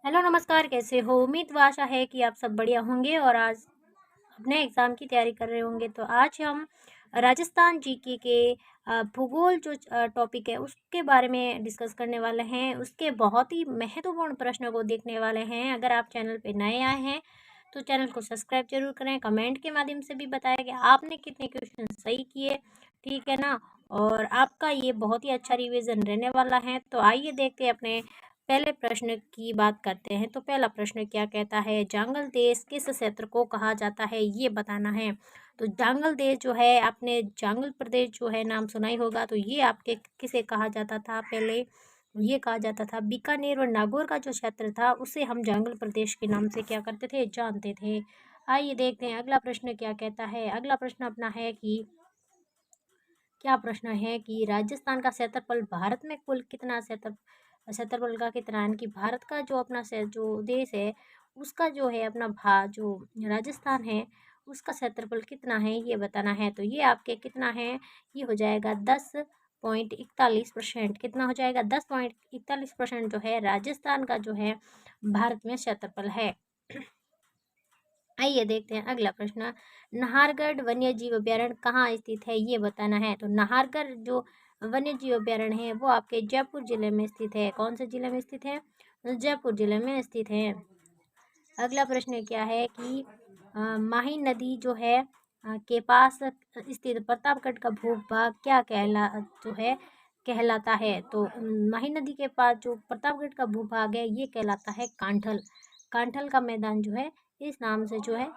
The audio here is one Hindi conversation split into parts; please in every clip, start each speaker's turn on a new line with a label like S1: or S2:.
S1: हेलो नमस्कार, कैसे हो? उम्मीद व आशा है कि आप सब बढ़िया होंगे और आज अपने एग्ज़ाम की तैयारी कर रहे होंगे। तो आज हम राजस्थान जीके के भूगोल जो टॉपिक है उसके बारे में डिस्कस करने वाले हैं। उसके बहुत ही महत्वपूर्ण प्रश्नों को देखने वाले हैं। अगर आप चैनल पे नए आए हैं तो चैनल को सब्सक्राइब जरूर करें। कमेंट के माध्यम से भी बताया कि आपने कितने क्वेश्चन सही किए, ठीक है ना। और आपका ये बहुत ही अच्छा रिवीजन रहने वाला है। तो आइए देखते हैं, अपने पहले प्रश्न की बात करते हैं। तो पहला प्रश्न क्या कहता है? जांगल देश किस क्षेत्र को कहा जाता है, ये बताना है। तो जांगल देश जो है, आपने जांगल प्रदेश जो है नाम सुना ही होगा। तो ये आपके किसे कहा जाता था? पहले ये कहा जाता था बीकानेर और नागौर का जो क्षेत्र था उसे हम जांगल प्रदेश के नाम से क्या करते थे, जानते थे। आइए देखते हैं अगला प्रश्न क्या कहता है। अगला प्रश्न अपना है कि क्या प्रश्न है कि राजस्थान का क्षेत्रफल भारत में कुल कितना क्षेत्रफल का कितना, यानी कि भारत का जो अपना जो देश है उसका जो है अपना जो राजस्थान है उसका क्षेत्रफल कितना है, ये बताना है। तो ये आपके कितना है, ये हो जाएगा 10.41%। कितना हो जाएगा? 10.41% जो है राजस्थान का जो है भारत में क्षेत्रफल है। आइए देखते हैं अगला प्रश्न। नाहरगढ़ वन्य जीव अभ्यारण्य कहाँ स्थित है, ये बताना है। तो नाहरगढ़ जो वन्य जीव अभ्यारण्य है वो आपके जयपुर जिले में स्थित है। कौन से जिले में स्थित है? जयपुर जिले में स्थित है। अगला प्रश्न क्या है कि माही नदी जो है के पास स्थित प्रतापगढ़ का भूभाग क्या कहलाता है। तो माही नदी के पास जो प्रतापगढ़ का भूभाग है ये कहलाता है कांठल। कांठल का मैदान जो है इस नाम से जो है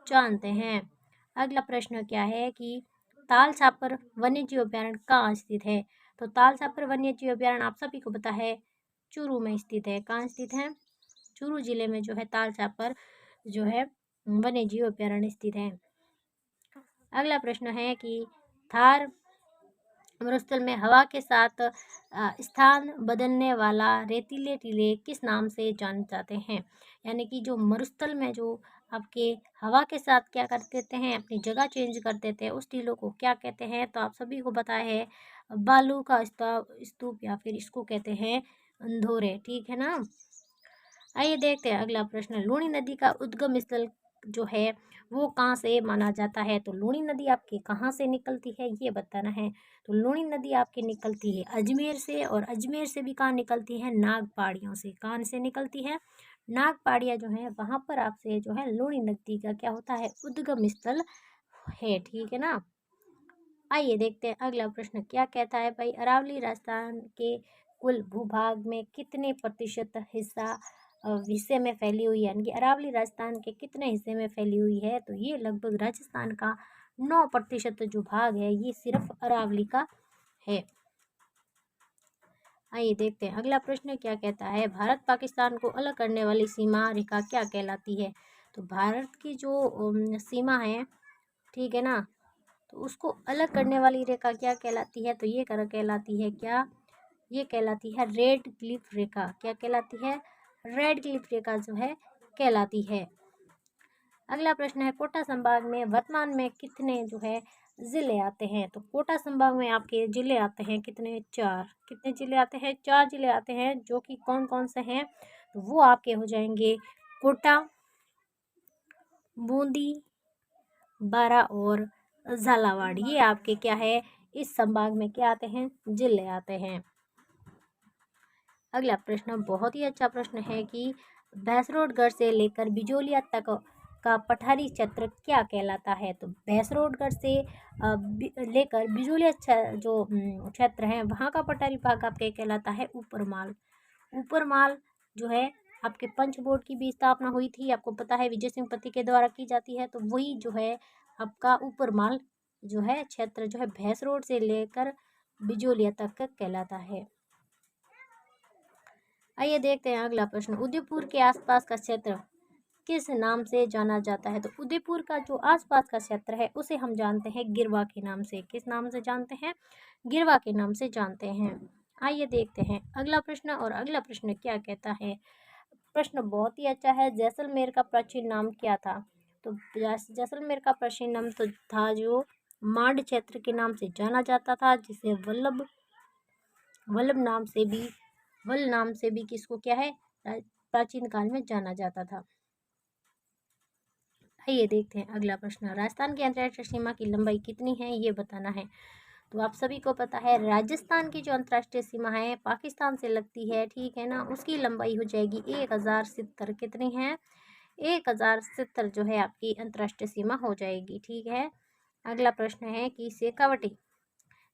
S1: जानते हैं। अगला प्रश्न क्या है कि ताल छापर वन्य जीव अभ्यारण्य कहाँ स्थित है। तो ताल छापर वन्य जीव अभ्यारण्य आप सभी को पता है चूरू में स्थित है। कहाँ स्थित है? चूरू जिले में जो है ताल छापर जो है वन्य जीव अभ्यारण्य स्थित है। अगला प्रश्न है कि थार मरुस्थल में हवा के साथ स्थान बदलने वाला रेतीले टीले किस नाम से जाने जाते हैं। यानी कि जो मरुस्थल में जो आपके हवा के साथ क्या कर देते हैं, अपनी जगह चेंज कर देते हैं, उस टीलों को क्या कहते हैं? तो आप सभी को पता है बालू का स्तूप या फिर इसको कहते हैं अंधोरे, ठीक है ना। आइए देखते हैं अगला प्रश्न। लूणी नदी का उद्गम स्थल जो है वो कहाँ से माना जाता है। तो लूणी नदी आपकी कहाँ से निकलती है, ये बताना है। तो लूणी नदी आपकी निकलती है अजमेर से, और अजमेर से भी कहाँ निकलती है? नागपाड़ियों से। कहाँ से निकलती है? नागपाड़िया जो है वहाँ पर आपसे जो है लूणी नदी का क्या होता है, उद्गम स्थल है, ठीक है ना। आइए देखते हैं अगला प्रश्न क्या कहता है भाई। अरावली राजस्थान के कुल भूभाग में कितने प्रतिशत हिस्से में फैली हुई है, यानी कि अरावली राजस्थान के कितने हिस्से में फैली हुई है। तो ये लगभग राजस्थान का 9% जो भाग है ये सिर्फ अरावली का है। आइए देखते हैं अगला प्रश्न क्या कहता है। भारत पाकिस्तान को अलग करने वाली सीमा रेखा क्या कहलाती है। तो भारत की जो सीमा है, ठीक है ना, तो उसको अलग करने वाली रेखा क्या कहलाती है। तो ये कहलाती है क्या, ये कहलाती है रेड क्लिफ रेखा। क्या कहलाती है? रेड क्लिफ रेखा जो है कहलाती है। अगला प्रश्न है कोटा संभाग में वर्तमान में कितने जो है जिले आते हैं। तो कोटा संभाग में आपके जिले आते हैं कितने? 4। कितने जिले आते हैं? 4 जिले आते हैं, जो कि कौन कौन से हैं? तो वो आपके हो जाएंगे कोटा, बूंदी, बारा और झालावाड़। ये आपके क्या है, इस संभाग में क्या आते हैं? जिले आते हैं। अगला प्रश्न बहुत ही अच्छा प्रश्न है कि भैंसरोडगढ़ से लेकर बिजोलिया तक का पठारी क्षेत्र क्या कहलाता है। तो भैंसरोडगढ़ से लेकर बिजोलिया जो क्षेत्र है वहाँ का पठारी भाग आपके कहलाता है ऊपरमाल। ऊपरमाल जो है आपके पंच बोर्ड की भी स्थापना हुई थी, आपको पता है विजय सिंह पति के द्वारा की जाती है। तो वही जो है आपका ऊपरमाल जो है क्षेत्र जो है भैंसरोड से लेकर बिजोलिया तक का कहलाता है। आइए देखते हैं अगला प्रश्न। उदयपुर के आसपास का क्षेत्र किस नाम से जाना जाता है। तो उदयपुर का जो आसपास का क्षेत्र है उसे हम जानते हैं गिरवा के नाम से। किस नाम से जानते हैं? गिरवा के नाम से जानते हैं। आइए देखते हैं अगला प्रश्न। और अगला प्रश्न क्या कहता है? प्रश्न बहुत ही अच्छा है। जैसलमेर का प्राचीन नाम क्या था। तो जैसलमेर का प्राचीन नाम तो था जो मांड क्षेत्र के नाम से जाना जाता था, जिसे वल्लभ नाम से भी किसको क्या है, प्राचीन काल में जाना जाता था। आइए देखते हैं अगला प्रश्न। राजस्थान की अंतर्राष्ट्रीय सीमा की लंबाई कितनी है ये बताना है। तो आप सभी को पता है राजस्थान की जो अंतर्राष्ट्रीय सीमा है पाकिस्तान से लगती है, ठीक है ना, उसकी लंबाई हो जाएगी 1070। कितनी है? 1070 जो है आपकी अंतर्राष्ट्रीय सीमा हो जाएगी, ठीक है। अगला प्रश्न है कि शेखावटी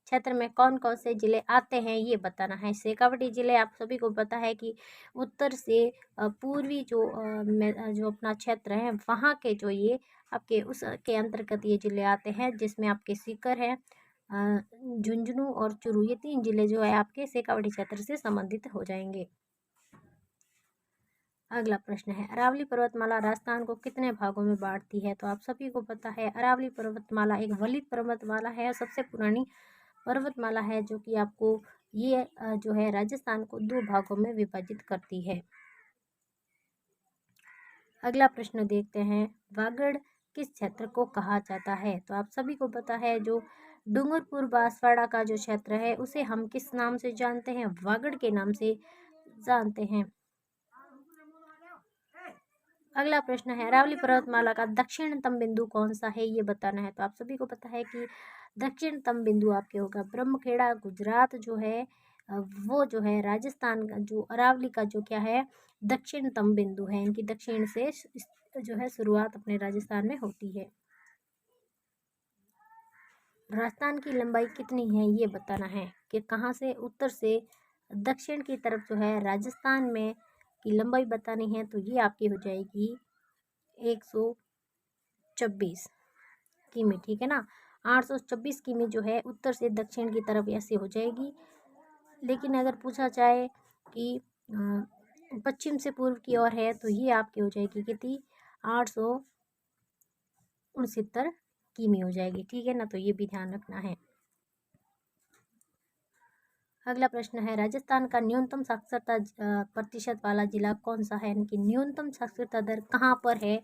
S1: क्षेत्र में कौन कौन से जिले आते हैं ये बताना है। शेखावटी जिले आप सभी को पता है कि उत्तर से पूर्वी जो अपना क्षेत्र है वहाँ के जो ये आपके उसके अंतर्गत ये जिले आते हैं, जिसमें आपके सीकर है, झुंझुनू और चूरू, ये 3 जिले जो है आपके शेखावटी क्षेत्र से संबंधित हो जाएंगे। अगला प्रश्न है अरावली पर्वतमाला राजस्थान को कितने भागों में बांटती है। तो आप सभी को पता है अरावली पर्वतमाला एक वलित पर्वतमाला है, सबसे पुरानी पर्वतमाला है, जो कि आपको ये जो है राजस्थान को 2 भागों में विभाजित करती है। अगला प्रश्न देखते हैं वागड़ किस क्षेत्र को कहा जाता है। तो आप सभी को पता है जो डूंगरपुर बांसवाड़ा का जो क्षेत्र है उसे हम किस नाम से जानते हैं? वागड़ के नाम से जानते हैं। अगला प्रश्न है अरावली पर्वतमाला का दक्षिणतम बिंदु कौन सा है ये बताना है। तो आप सभी को पता है कि दक्षिणतम बिंदु आपके होगा ब्रह्मखेड़ा, गुजरात जो है वो जो है राजस्थान का जो अरावली का जो क्या है दक्षिणतम बिंदु है। इनकी दक्षिण से जो है शुरुआत अपने राजस्थान में होती है। राजस्थान की लंबाई कितनी है ये बताना है कि कहाँ से उत्तर से दक्षिण की तरफ जो है राजस्थान में की लंबाई बतानी है। तो ये आपकी हो जाएगी 126 किमी, ठीक है ना। 826 किमी जो है उत्तर से दक्षिण की तरफ ऐसे हो जाएगी। लेकिन अगर पूछा जाए कि पश्चिम से पूर्व की ओर है तो ये आपकी हो जाएगी कितनी? 869 किमी हो जाएगी, ठीक है ना। तो ये भी ध्यान रखना है। अगला प्रश्न है राजस्थान का न्यूनतम साक्षरता प्रतिशत वाला जिला कौन सा है, यानी कि न्यूनतम साक्षरता दर कहाँ पर है,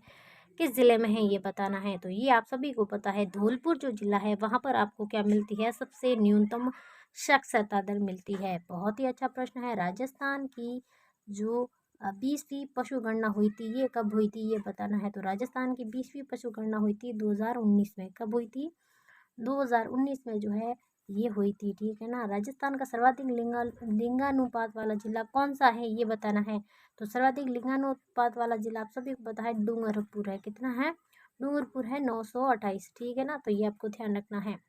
S1: किस जिले में है ये बताना है। तो ये आप सभी को पता है धौलपुर जो जिला है वहाँ पर आपको क्या मिलती है? सबसे न्यूनतम साक्षरता दर मिलती है। बहुत ही अच्छा प्रश्न है। राजस्थान की जो 20वीं पशु गणना हुई थी ये कब हुई थी ये बताना है। तो राजस्थान की 20वीं पशु गणना हुई थी 2019 में। कब हुई थी? 2019 में जो है ये हुई थी, ठीक है ना। राजस्थान का सर्वाधिक लिंगानुपात वाला जिला कौन सा है ये बताना है। तो सर्वाधिक लिंगानुपात वाला जिला आप सभी को पता है डूंगरपुर है। कितना है? डूंगरपुर है 928, ठीक है ना। तो ये आपको ध्यान रखना है।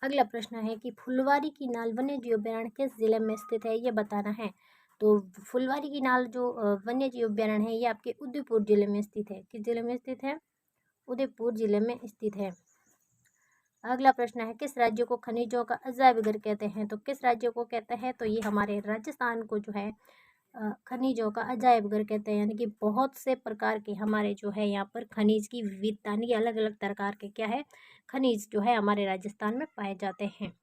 S1: अगला प्रश्न है कि फुलवारी की नाल वन्य जीव अभ्यारण्य किस जिले में स्थित है ये बताना है। तो फुलवारी की नाल जो वन्य जीव अभ्यारण्य है ये आपके उदयपुर जिले में स्थित है। किस जिले में स्थित है? उदयपुर जिले में स्थित है। अगला प्रश्न है किस राज्य को खनिजों का अजायब घर कहते हैं। तो किस राज्य को कहते हैं? तो ये हमारे राजस्थान को जो है खनिजों का अजायब घर कहते हैं, यानी कि बहुत से प्रकार के हमारे जो है यहाँ पर खनिज की विविधता, यानी कि अलग अलग प्रकार के क्या है खनिज जो है हमारे राजस्थान में पाए जाते हैं।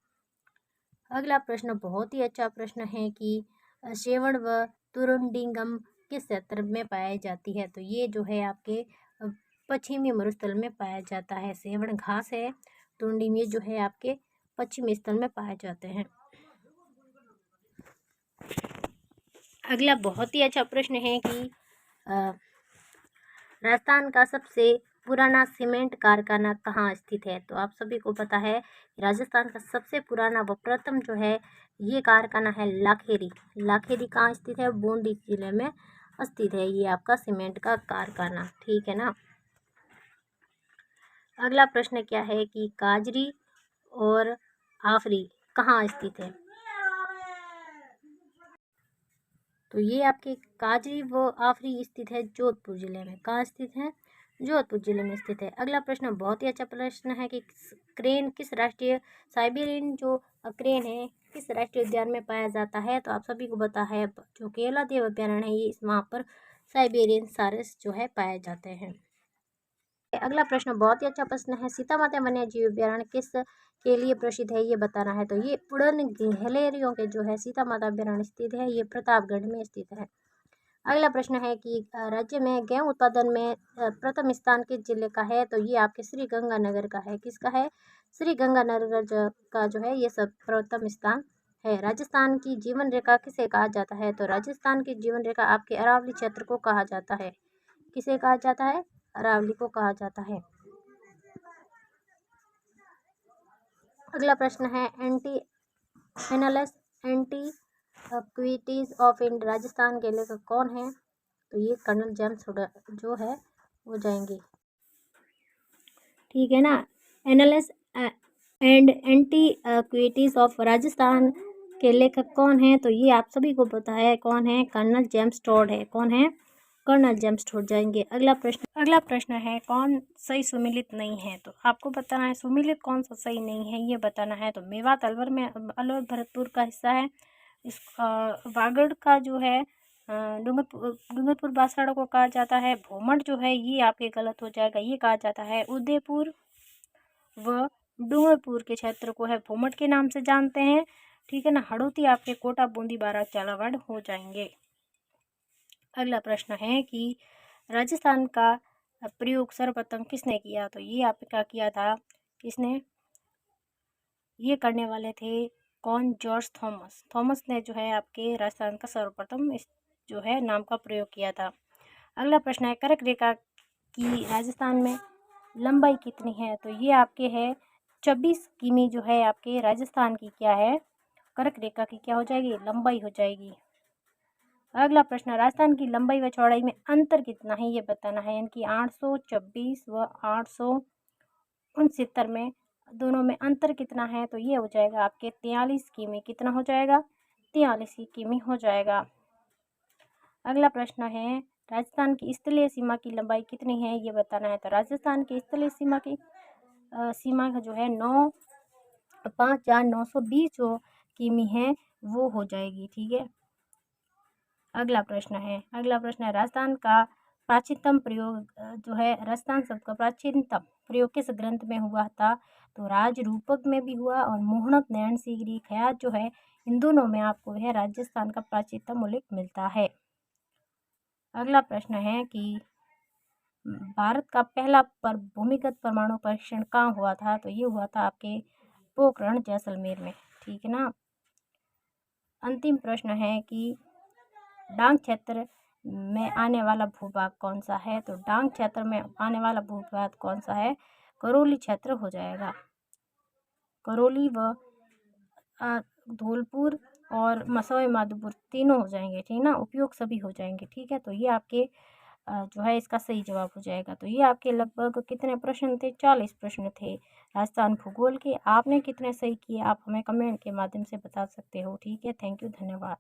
S1: अगला प्रश्न बहुत ही अच्छा प्रश्न है कि सेवण व तुरुंडिंगम किस क्षेत्र में पाई जाती है। तो ये जो है आपके पश्चिमी मरुस्थल में पाया जाता है। सेवण घास है, तुरुंडिंग ये जो है आपके पश्चिमी स्थल में पाए जाते हैं। अगला बहुत ही अच्छा प्रश्न है कि राजस्थान का सबसे पुराना सीमेंट कारखाना कहाँ स्थित है। तो आप सभी को पता है राजस्थान का सबसे पुराना व प्रथम जो है ये कारखाना है लाखेरी। लाखेरी कहाँ स्थित है? बूंदी जिले में स्थित है ये आपका सीमेंट का कारखाना, ठीक है ना। अगला प्रश्न क्या है कि काजरी और आफरी कहाँ स्थित है। तो ये आपके काजरी व आफरी स्थित है जोधपुर जिले में। कहाँ स्थित है? जोधपुर जिले में स्थित है। अगला प्रश्न बहुत ही अच्छा प्रश्न है कि क्रेन किस राष्ट्रीय साइबेरियन जो क्रेन है किस राष्ट्रीय उद्यान में पाया जाता है। तो आप सभी को पता है जो केवलादेव अभ्यारण्य है ये इस वहाँ पर साइबेरियन सारस जो है पाए जाते हैं। अगला प्रश्न बहुत ही अच्छा प्रश्न है सीता माता वन्य जीव अभ्यारण्य किस के लिए प्रसिद्ध है ये बताना है। तो ये उड़न गहलेरियों के जो है सीता माता अभ्यारण्य स्थित है, ये प्रतापगढ़ में स्थित है। अगला प्रश्न है कि राज्य में गेहूं उत्पादन में प्रथम स्थान किस जिले का है। तो ये आपके श्री गंगानगर का है। किसका है? श्री गंगानगर का जो है ये सब प्रथम स्थान है। राजस्थान की जीवन रेखा किसे कहा जाता है? तो राजस्थान की जीवन रेखा आपके अरावली क्षेत्र को कहा जाता है। किसे कहा जाता है? अरावली को कहा जाता है। अगला प्रश्न है annals antiquities of India Rajasthan के लेखक कौन है? तो ये कर्नल जेम्स जो है वो जाएंगे। ठीक है ना। Annals and antiquities of Rajasthan के लेखक कौन है? तो ये आप सभी को पता है कौन है, कर्नल जेम्स टोड है। कौन है? कर्नल जेम्स टोड जाएंगे। अगला प्रश्न है कौन सही सुमिलित नहीं है? तो आपको बताना है सुमिलित कौन सा सही नहीं है, ये बताना है। तो मेवात अलवर भरतपुर का हिस्सा है। इस वागड़ का जो है डूंगरपुर बांसवाड़ा को कहा जाता है। भोमट जो है ये आपके गलत हो जाएगा, ये कहा जाता है उदयपुर व डूंगरपुर के क्षेत्र को है भोमट के नाम से जानते हैं। ठीक है ना। हड़ौती आपके कोटा बूंदी बारां झालावाड़ हो जाएंगे। अगला प्रश्न है कि राजस्थान का प्रयोग सर्वप्रथम किसने किया? तो ये आपका किया था किसने? ये करने वाले थे कौन? जॉर्ज थॉमस ने जो है आपके राजस्थान का सर्वप्रथम इस जो है नाम का प्रयोग किया था। अगला प्रश्न है कर्क रेखा की राजस्थान में लंबाई कितनी है? तो ये आपके है 26 किमी जो है आपके राजस्थान की क्या है? कर्क रेखा की क्या हो जाएगी? लंबाई हो जाएगी। अगला प्रश्न राजस्थान की लंबाई व चौड़ाई में अंतर कितना है, ये बताना है। यानी कि 826 व 869 में दोनों में अंतर कितना है? तो ये हो जाएगा आपके 43 किमी। कितना हो जाएगा? 43 किमी हो जाएगा। अगला प्रश्न है राजस्थान की स्थलीय सीमा की लंबाई कितनी है, ये बताना है। तो राजस्थान की स्थलीय सीमा की सीमा जो है 5,920 जो किमी है वो हो जाएगी। ठीक है। अगला प्रश्न है राजस्थान का प्राचीनतम प्रयोग जो है राजस्थान शब्द का प्राचीनतम प्रयोग किस ग्रंथ में हुआ था? तो राज रूपक में भी हुआ और मोहनत नयन सीगरी खयात जो है इन दोनों में आपको है राजस्थान का प्राचीनतम उल्लेख मिलता है। अगला प्रश्न है कि भारत का पहला भूमिगत परमाणु परीक्षण कहाँ हुआ था? तो ये हुआ था आपके पोखरण जैसलमेर में। ठीक है ना। अंतिम प्रश्न है कि डांग क्षेत्र में आने वाला भूभाग कौन सा है? तो डांग क्षेत्र में आने वाला भूभाग कौन सा है? करौली क्षेत्र हो जाएगा। करौली व धौलपुर और मसौई माधोपुर तीनों हो जाएंगे। ठीक ना। उपयोग सभी हो जाएंगे। ठीक है। तो ये आपके जो है इसका सही जवाब हो जाएगा। तो ये आपके लगभग कितने प्रश्न थे? 40 प्रश्न थे राजस्थान भूगोल के। आपने कितने सही किए आप हमें कमेंट के माध्यम से बता सकते हो। ठीक है। थैंक यू, धन्यवाद।